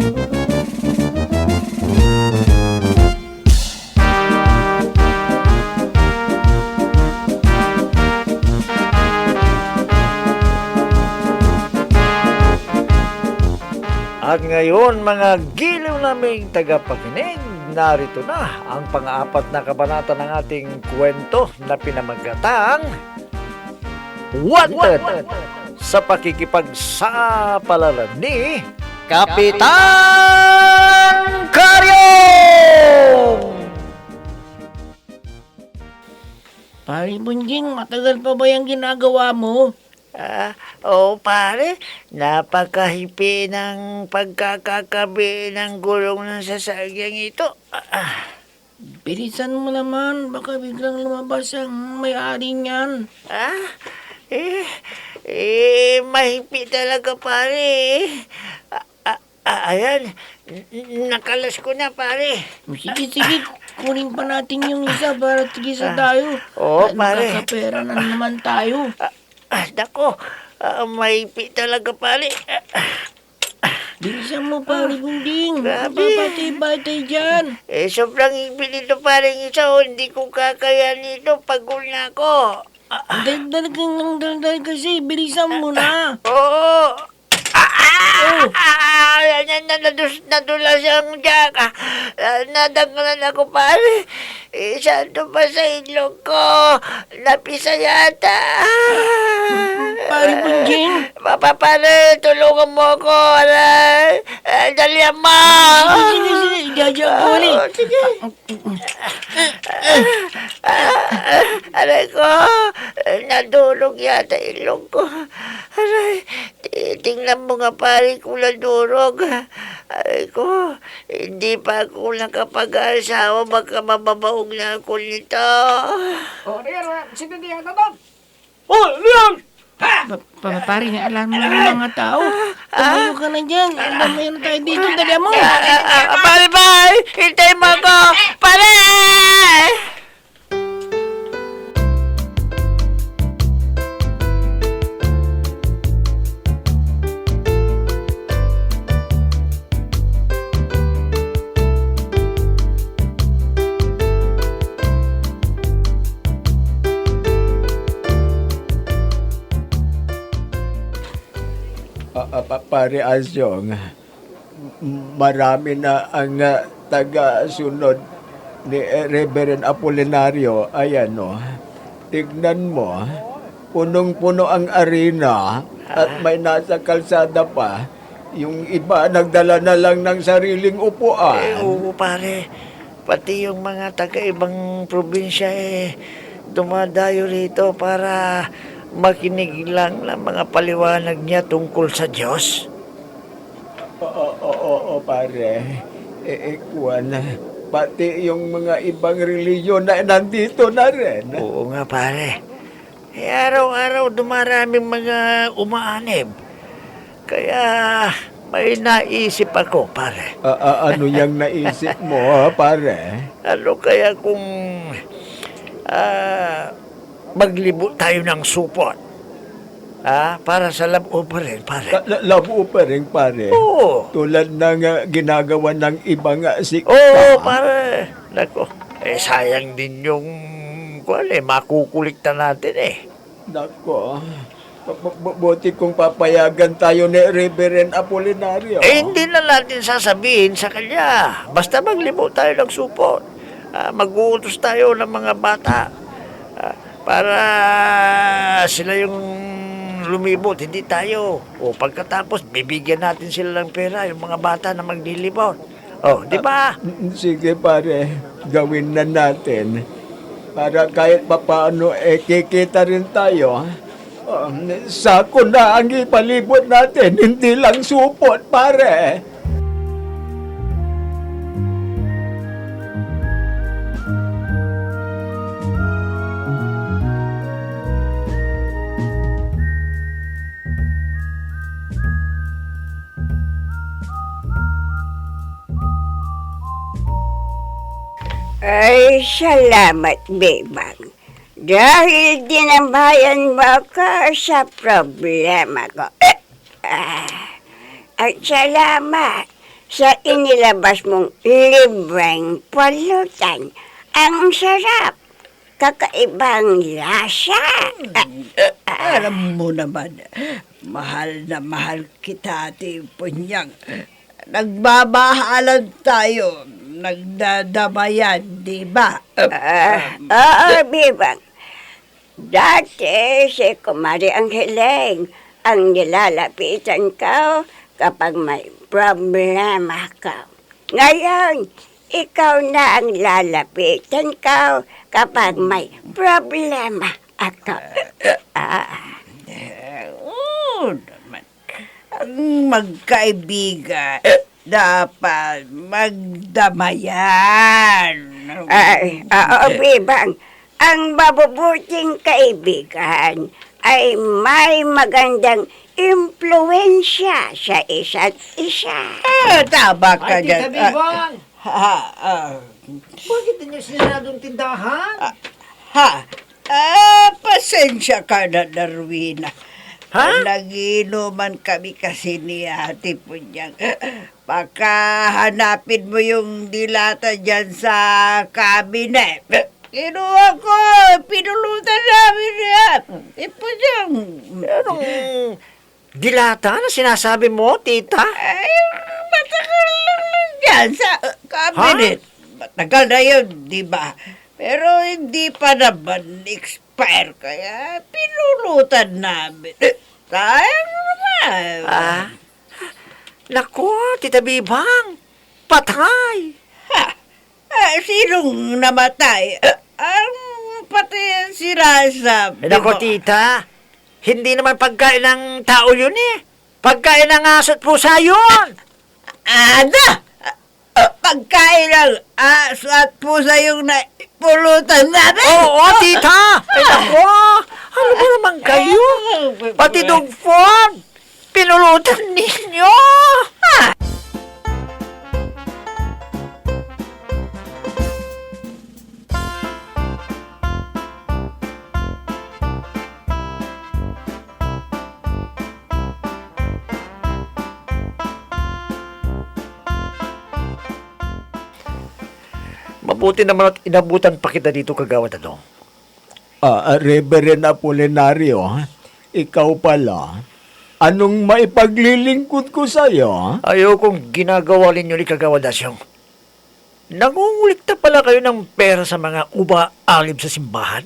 At ngayon, mga giliw naming tagapakinig, narito na ang pang-apat na kabanata ng ating kwento na pinamagatang Wanted sa pakikipagsapalaran ni Kapitan Karyong! Pare Bunjing, matagal pa ba yung ginagawa mo? Oo pare, napakahipi ng pagkakakabi ng gulong ng sasagyang ito. Bilisan mo naman, baka biglang lumabas ang may-ari niyan. Mahipi talaga pare. Ayan, nakalas ko na pare. Sige, kunin pa natin yung isa para tigisa tayo. Oo, At pare. makakapera na naman tayo. Nako, mahipi talaga pare. Bilisan mo, pare Bunjing. Grabe. Papatay-batay dyan. Sobrang hipi nito pare isa, hindi ko kakaya nito, pagod na ako. Daldal ka ng daldal kasi, bilisan mo na. Oo. Nadulas ang jack. Nadanggalan ako pare. Santo pa sa ilog ko. Napisa yata. Pare Bunjing. Pare, tulungan mo ako. Aray. Dalihan mo. Sige, jaja ko ulit. Sige. Aray ko. Nadurog yata ilog ko. Aray. Tingnan mo nga pare kung nadurog. Aray ko. Hindi pa ako nakapag-asawa. Baka mababaog na ako nito. Sino diyan na doon? Pare, alam mo ng mga tao. Tumayo ka na dyan. Alam mo yan tayo dito. Dali mo. Bye! Hintay mo ako! Pare! Pare Asyong, marami na ang taga-sunod ni Reverend Apolinario. Ayan o, tignan mo, punong-puno ang arena at may nasa kalsada pa. Yung iba nagdala na lang ng sariling upuan. Oo pare, pati yung mga taga-ibang probinsya dumadayo rito para makinig lang ng mga paliwanag niya tungkol sa Diyos. Oo, pare. Kuwan, pati yung mga ibang reliyon na nandito na rin. Oo nga pare. Araw-araw dumaraming mga umaanib. Kaya may naisip ako pare. Ano yung naisip mo, pare? Ano kaya kung maglibo tayo ng supot? Para sa love offering, pare. Love offering, pare. Oo. Tulad ng ginagawa ng ibang sikta. Oo, pare. Nako, sayang din yung makukulikta natin Nako. Buti kung papayagan tayo ni Reverend Apolinario. Hindi na natin sasabihin sa kanya. Basta maglibo tayo ng supot. Mag-uutos tayo ng mga bata. Para sila yung lumibot, hindi tayo. O pagkatapos, bibigyan natin sila ng pera, yung mga bata na maglilibot. Di ba? Sige, pare. Gawin na natin. Para kahit papaano, kikita rin tayo. Sako na ang ipalibot natin, hindi lang supot, pare. Ay, salamat, Bebang. Dahil dinabayan mo ko sa problema ko. At salamat sa inilabas mong libreng pulutan. Ang sarap. Kakaibang lasa. Alam mo naman, mahal na mahal kita, Ate Punyang. Nagbabahalan tayo, nagdadamayan, di ba? Oo, Bebang. Dati si Kumari Angheleng ang nilalapitan ko kapag may problema ka. Ngayon, ikaw na ang lalapitan ko kapag may problema ako. Oo naman. Ang magkaibigan, dapat magdamayan. Oo, Bebang. Ang mabubuting kaibigan ay may magandang impluensya sa isa't isa. Tama ka Ay, Tita dyan. Bibang! Bakit ninyo sinaradong tindahan? Pasensya ka na, Darwin. Ha? Nagiinuman kami kasi ni Ate Punyang. Baka hanapin mo yung dilata dyan sa cabinet. Kinuha ko, pinulutan namin yan. Punyang. Anong dilata na sinasabi mo, tita? Ay, matagal lang yan sa cabinet. Matagal na yun, di ba? Pero hindi pa naman expire, kaya pinulutan namin. Sayang naman. Naku, Tita Bibang, patay. Sinong namatay? Ang patay si Rasa. Naku, tita, hindi naman pagkain ng tao yun eh. Pagkain ng aso at pusa yun. Ada! Pagkain ng aso at pusa yung napulutan namin. Oo, tita. Ay, naku, ano ba naman kayo? Pati dog phone, pinulutan ninyo. Mabuti naman at inabutan pa kita dito, Kagawad Adong. Reverend Apolinario, ikaw pala. Anong maipaglilingkod ko sa'yo? Ayaw kong ginagawa ninyo ni Kagawad Asyong. Nangungulikta pala kayo ng pera sa mga uba-alib sa simbahan?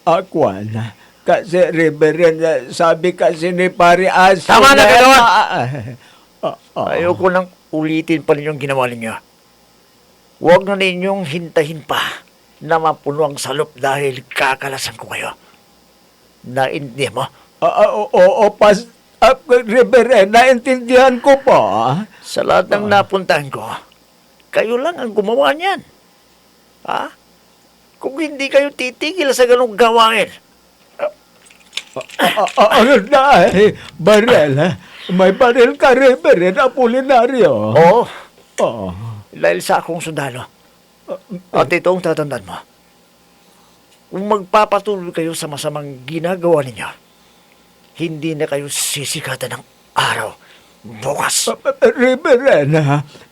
Akwan. Kasi Reverend, sabi kasi ni Pari Aso. Tama na, Kagawad! Ah. Ayaw ko nang ulitin pa ninyong ginawa ninyo. Huwag na ninyong hintahin pa na mapuno ang salop dahil kakalasan ko kayo. Naintindihan mo? Oo, Reverend, naintindihan ko pa. Sa lahat ng napuntahan ko, kayo lang ang gumawa niyan. Ha? Kung hindi kayo titigil sa ganong gawain, Barel, may baril ka, Reverend Apolinario. oo, Oo. dahil sa akong sundalo. At ito ang tatandaan mo. Kung magpapatuloy kayo sa masamang ginagawa ninyo, hindi na kayo sisikatan ng araw bukas. Reverend,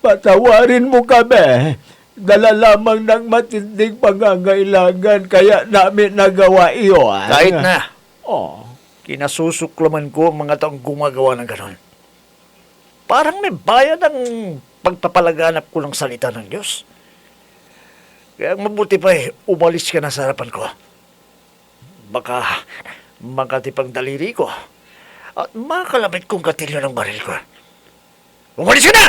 patawarin mo kami. Dala lamang ng matinding pangangailangan kaya namin nagawa iyon. Kahit na, Oh. kinasusuklaman ko ang mga taong gumagawa ng ganon. Parang may bayad ang pagpapalaganap ko ng salita ng Diyos. Kaya mabuti pa umalis ka na sa harapan ko. Baka makatipang daliri ko at makalapit kong gatilyo ng baril ko. Umalis ka na!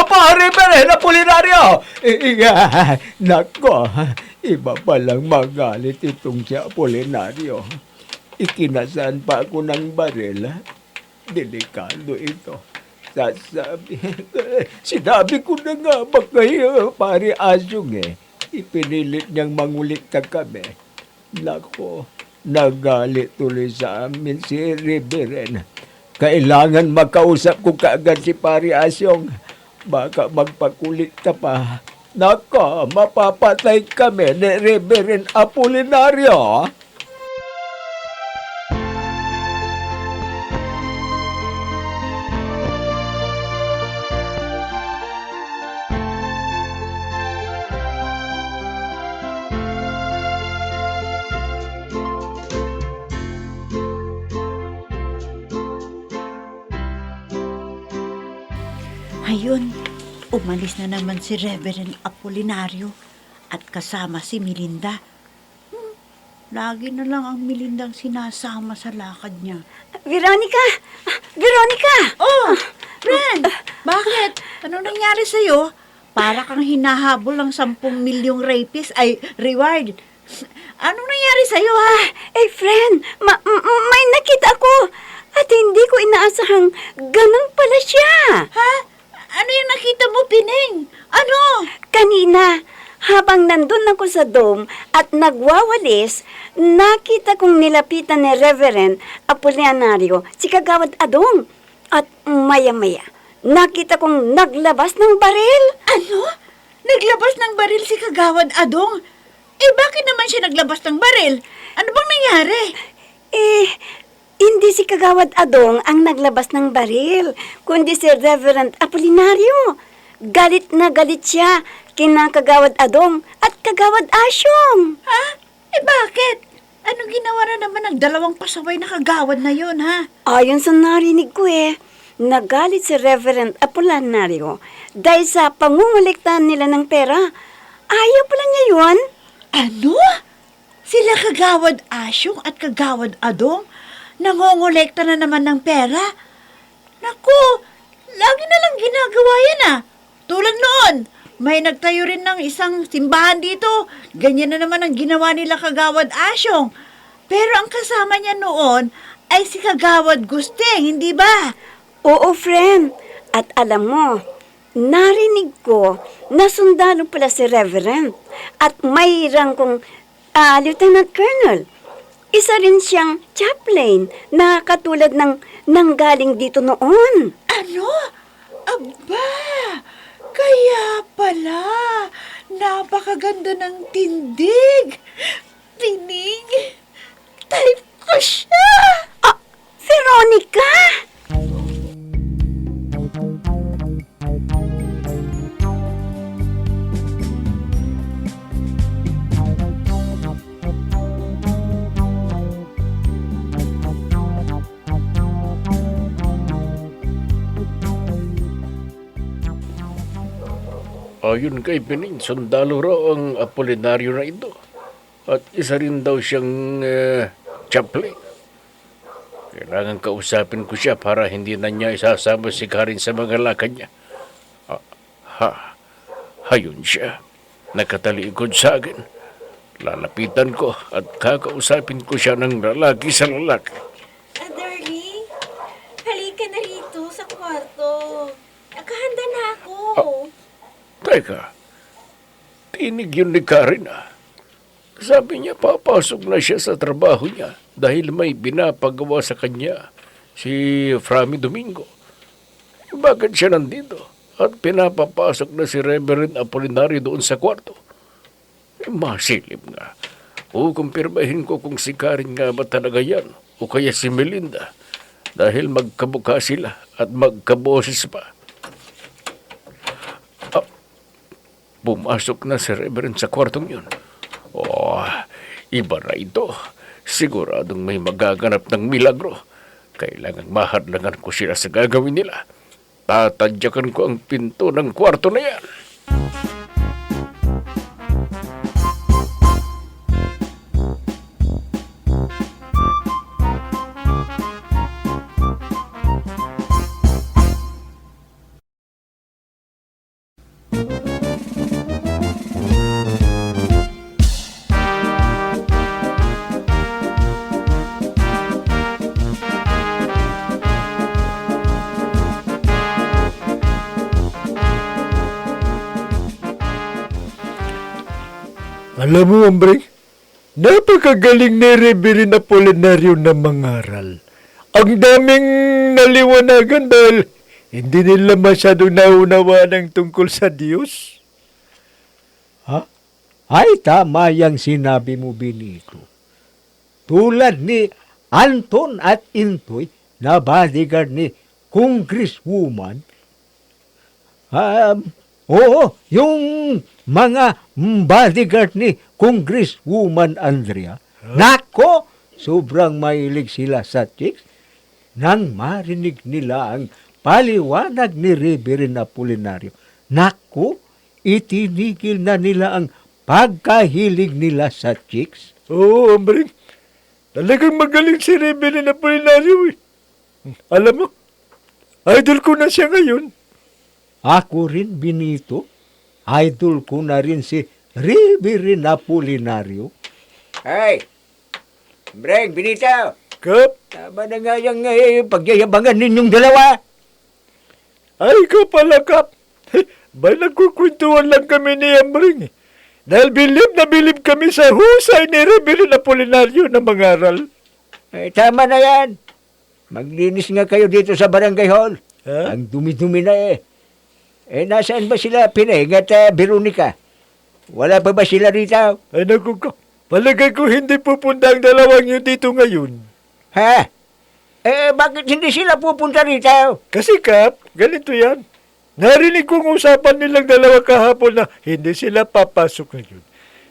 Opo, Reverend Apolinario! Nako, iba palang magalit itong si Apolinario. Ikinasan pa ako ng baril. Delikado ito. Sinabi ko na nga ba kayo, Pari Asyong Ipinilit niyang mangulikta kami. Nako, nagalit tuloy sa amin si Reverend. Kailangan makausap ko kaagad si Pari Asyong. Baka magpakulikta pa. Nako, mapapatay kami ni Reverend Apolinario. Ngayon, umalis na naman si Reverend Apolinario at kasama si Melinda. Lagi na lang ang Melindang sinasama sa lakad niya. Veronica! Veronica! Oh, Ren, bakit? Ano nangyari sa'yo? Para kang hinahabol ng 10 milyong rapist ay reward. Anong nangyari sa'yo, ha? Friend, may nakita ko at hindi ko inaasahang ganun pala siya. Ha? Ano yung nakita mo, Pining? Ano? Kanina, habang nandun ako sa dome at nagwawalis, nakita kong nilapitan ni Reverend Apolinario si Kagawad Adong. At maya-maya, nakita kong naglabas ng baril. Ano? Naglabas ng baril si Kagawad Adong? Bakit naman siya naglabas ng baril? Ano bang nangyari? Hindi si Kagawad Adong ang naglabas ng baril, kundi si Reverend Apolinario. Galit na galit siya kina Kagawad Adong at Kagawad Asyong. Ha? Bakit? Anong ginawa na naman ng 2 pasaway na kagawad na yon, ha? Ayon sa narinig ko nagalit si Reverend Apolinario dahil sa pangunguliktan nila ng pera. Ayaw pala niya yun. Ano? Sila Kagawad Asyong at Kagawad Adong nangongolekta na naman ng pera? Naku, lagi na lang ginagawa yan, Tulad noon, may nagtayo rin ng isang simbahan dito. Ganyan na naman ang ginawa nila Kagawad Asyong. Pero ang kasama niya noon ay si Kagawad Gusteng, hindi ba? Oo, friend. At alam mo, narinig ko na sundalo pala si Reverend at may rangkong Lieutenant Colonel. Isa rin siyang chaplain na katulad ng nanggaling dito noon. Ano? Aba, kaya pala, napakaganda ng tindig. Pining, type ko siya. Veronica! Ayon kay Pining, sundalo raw ang Apolinario na ito. At isa rin daw siyang chaplain. Kailangan kausapin ko siya para hindi na niya isasama si Karin sa mga lakad niya. Hayun siya. Nakatalikod sa akin. Lalapitan ko at kakausapin ko siya ng lalaki sa lalaki. Darling, halika na rito sa kwarto. Nakahanda na ako. Teka, tinig yun ni Karen Sabi niya papasok na siya sa trabaho niya dahil may binapagawa sa kanya si Frami Domingo. Bakit siya nandito at pinapapasok na si Reverend Apolinario doon sa kwarto? Masilip nga. Kukumpirmahin ko kung si Karen nga ba talaga yan o kaya si Melinda dahil magkabuka sila at magkaboses pa. Pumasok na si Reverend sa kwartong yun. Iba na ito. Siguradong may magaganap ng milagro. Kailangan mahadlangan ko sila sa gagawin nila. Tatadyakan ko ang pinto ng kwarto na yan. Alam mo, hombre, napakagaling ni Reverend Apolinario na mangaral. Ang daming naliwanagan dahil hindi nila masyadong naunawa ng tungkol sa Diyos. Ha? Ay, tama yung sinabi mo, Benito. Tulad ni Anton at Intoy na bodyguard ni Congresswoman. Oo, yung mga bodyguard ni Congresswoman Andrea. Nako, sobrang mahilig sila sa chicks. Nang marinig nila ang paliwanag ni Reverend Apolinario. Naku, itinigil na nila ang pagkahilig nila sa chicks. Oo, Ambring. Talagang magaling si Reverend Apolinario eh. Alam mo, idol ko na siya ngayon. Ako rin, Benito. Idol ko na rin si Reverend Apolinario. Hey! Breng, Benito! Kap, Tama na nga yung pagyayabangan ninyong dalawa. ay ka pala, Kap. Ba nagkukwentuhan lang kami ni Ambring eh. Dahil bilib na bilib kami sa husay ni Reverend Apolinario na mangaral. Tama na yan. Maglinis nga kayo dito sa barangay hall. Ha? Ang dumi-dumi na eh. Nasaan ba sila, Pineng at Veronica? Wala pa ba sila rito? Ay naku, Kap. Palagay ko hindi pupunta ang dalawang yun dito ngayon. Ha? Bakit hindi sila pupunta rito? Kasi, Kap, ganito yan. Narinig kong usapan nilang dalawa kahapon na hindi sila papasok ngayon.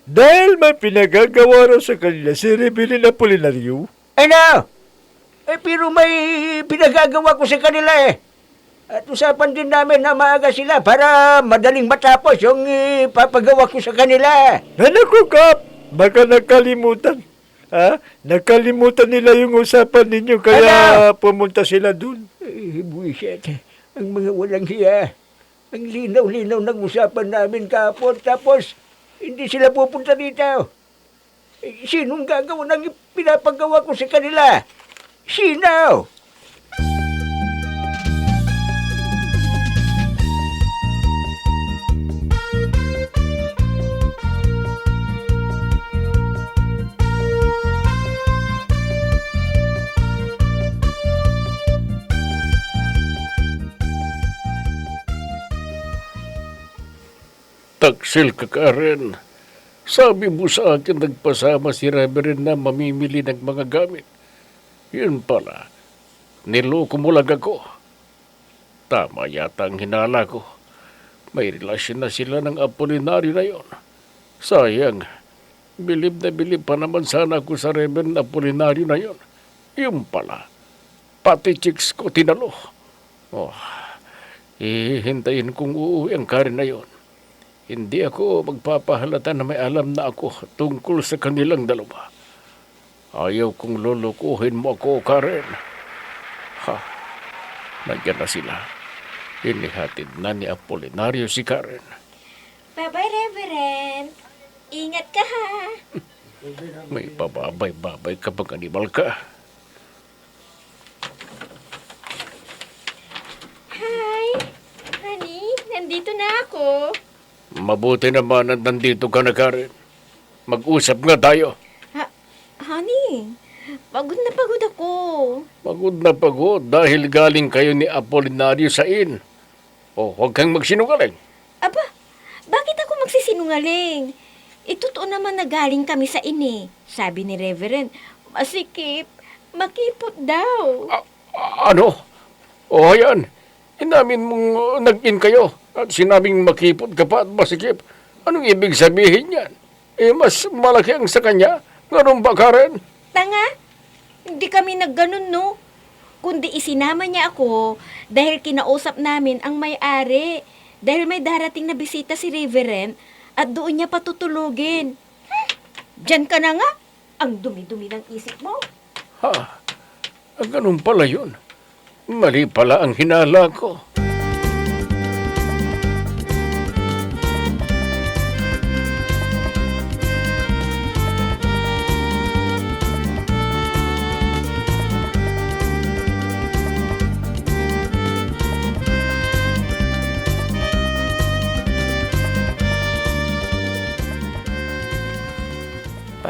Dahil may pinagagawa raw sa kanila si Reverend Apolinario. Ano? Pero may pinagagawa ko sa kanila eh. At usapan din namin na maaga sila para madaling matapos yung papagawa ko sa kanila. Ano ko, Kap? Baka nakalimutan. Ha? Nakalimutan nila yung usapan ninyo kaya pumunta sila dun. Buisit. Ang mga walang hiya. Ang linaw-linaw ng usapan namin kapon. Tapos, hindi sila pupunta dito. Sinong gagawa ng pinapagawa ko sa kanila? Sino? Taksil ka, Karen. Sabi mo sa akin nagpasama si Reverend na mamimili ng mga gamit. Yun pala, niloko mo lang ako. Tama yata ang hinala ko. May relasyon na sila ng Apolinario na yon. Sayang, bilib na bilib pa naman sana ako sa Reverend Apolinario na yon. Yun pala, pati chicks ko tinalo. Oh, hihintayin kong uuwi ang Karen na yon. Hindi ako magpapahalata na may alam na ako tungkol sa kanilang dalawa. Ayaw kong lulukuhin mo ako, Karen. Ha, nandiyan na sila. Inihatid na ni Apolinario si Karen. Bye-bye, Reverend. Ingat ka ha. May pababay-babay ka pag animal ka. Hi. Honey, nandito na ako. Mabuti naman na nandito ka na, Karen. Mag-usap nga tayo. Honey, pagod na pagod ako. Pagod na pagod dahil galing kayo ni Apolinario sa inn. O, huwag kang magsinungaling. Aba, bakit ako magsisinungaling? Totoo naman na galing kami sa ine. Sabi ni Reverend, masikip, makipot daw. Ano? O, ayan. Inamin mong nag-in kayo at sinabing makipot ka pa at masikip. Anong ibig sabihin yan? Mas malaki ang sa kanya. Ganun ba, Karen? Tanga, hindi kami nagganon, no? Kundi isinama niya ako dahil kinausap namin ang may-ari. Dahil may darating na bisita si Reverend at doon niya patutulugin. Diyan ka na nga. Ang dumi-dumi ng isip mo. Ha? Ganun pala yun. Mali pala ang hinala ko.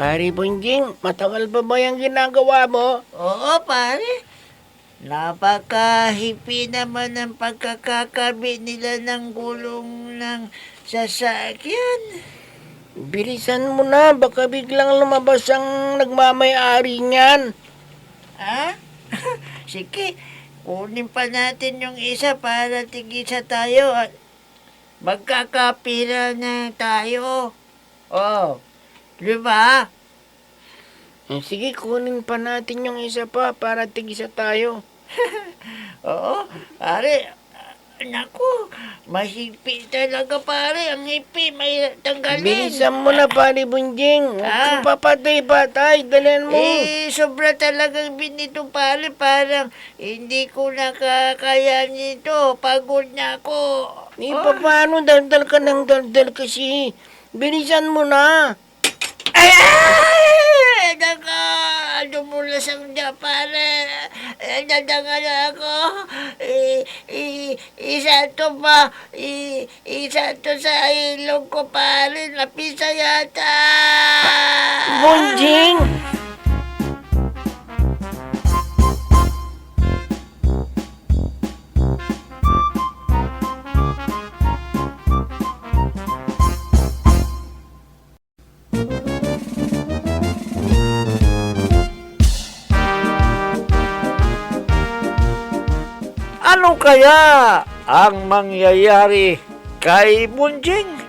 Pare Bunjing, matagal pa ba yung ginagawa mo? Oo, pare. Napakahipi naman ang pagkakakabit nila ng gulong ng sasakyan. Bilisan mo na, baka biglang lumabas ang nagmamay-ari niyan. Ha? Sige, kunin pa natin yung isa para tigisa tayo at magkakapira na tayo. Oh, di ba? Sige, kunin pa natin yung isa pa para tigisa tayo. Oo, pare. Naku, mahipi talaga pare. Ang hipi, may tanggalin. Bilisan mo na, pare Bunjing. Ah. Kung papatay-patay, dalan mo. Sobra talagang binito pare. Parang hindi ko nakakaya nito. Pagod na ako. Paano daldal ka ng daldal kasi? Bilisan mo na. Ay! Naka! Dumulas ang niya, pare. Nadanga na ako. Isa to pa. Isa to sa ilong ko, pare. Napisa yata. Bunjing! Ano kaya ang mangyayari kay Bunjing?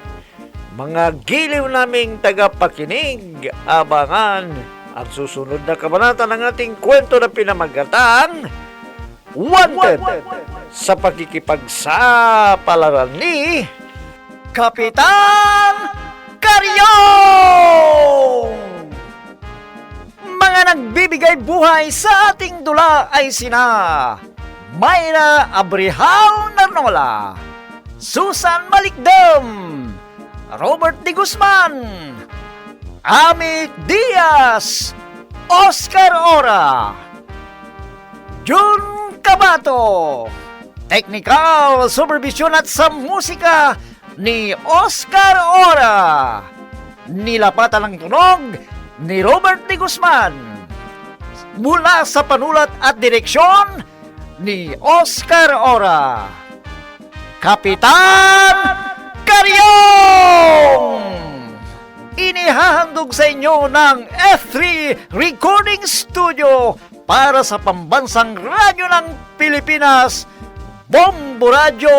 Mga giliw naming tagapakinig, abangan ang susunod na kabanata ng ating kwento na pinamagatang Wanted sa pakikipagsapalaran ni Kapitan Karyong! Mga nagbibigay buhay sa ating dula ay sina Mayra Abrihao Narnola, Susan Malikdam, Robert De Guzman, Amit Diaz, Oscar Ora, Jun Cabato, Technical Supervision at sa musika ni Oscar Ora, nilapatan ng tunog ni Robert De Guzman, mula sa panulat at direksyon ni Oscar Ora, Kapitan Karyong! Inihahandog sa inyo ng F3 Recording Studio para sa pambansang radyo ng Pilipinas, Bombo Radio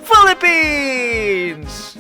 Philippines!